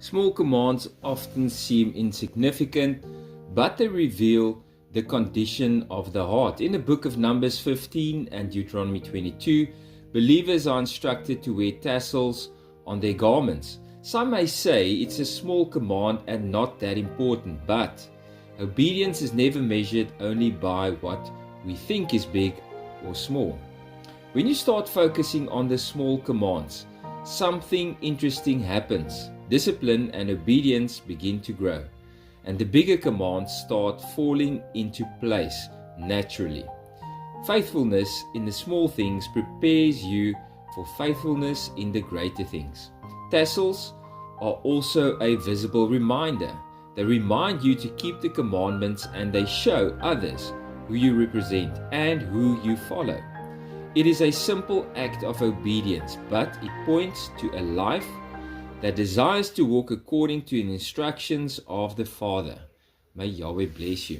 Small commands often seem insignificant, but they reveal the condition of the heart. In the book of Numbers 15 and Deuteronomy 22, believers are instructed to wear tassels on their garments. Some may say it's a small command and not that important, but obedience is never measured only by what we think is big or small. When you start focusing on the small commands, something interesting happens. Discipline and obedience begin to grow, and the bigger commands start falling into place naturally. Faithfulness in the small things prepares you for faithfulness in the greater things. Tassels are also a visible reminder. They remind you to keep the commandments, and they show others who you represent and who you follow. It is a simple act of obedience, but it points to a life that desires to walk according to the instructions of the Father. May Yahweh bless you.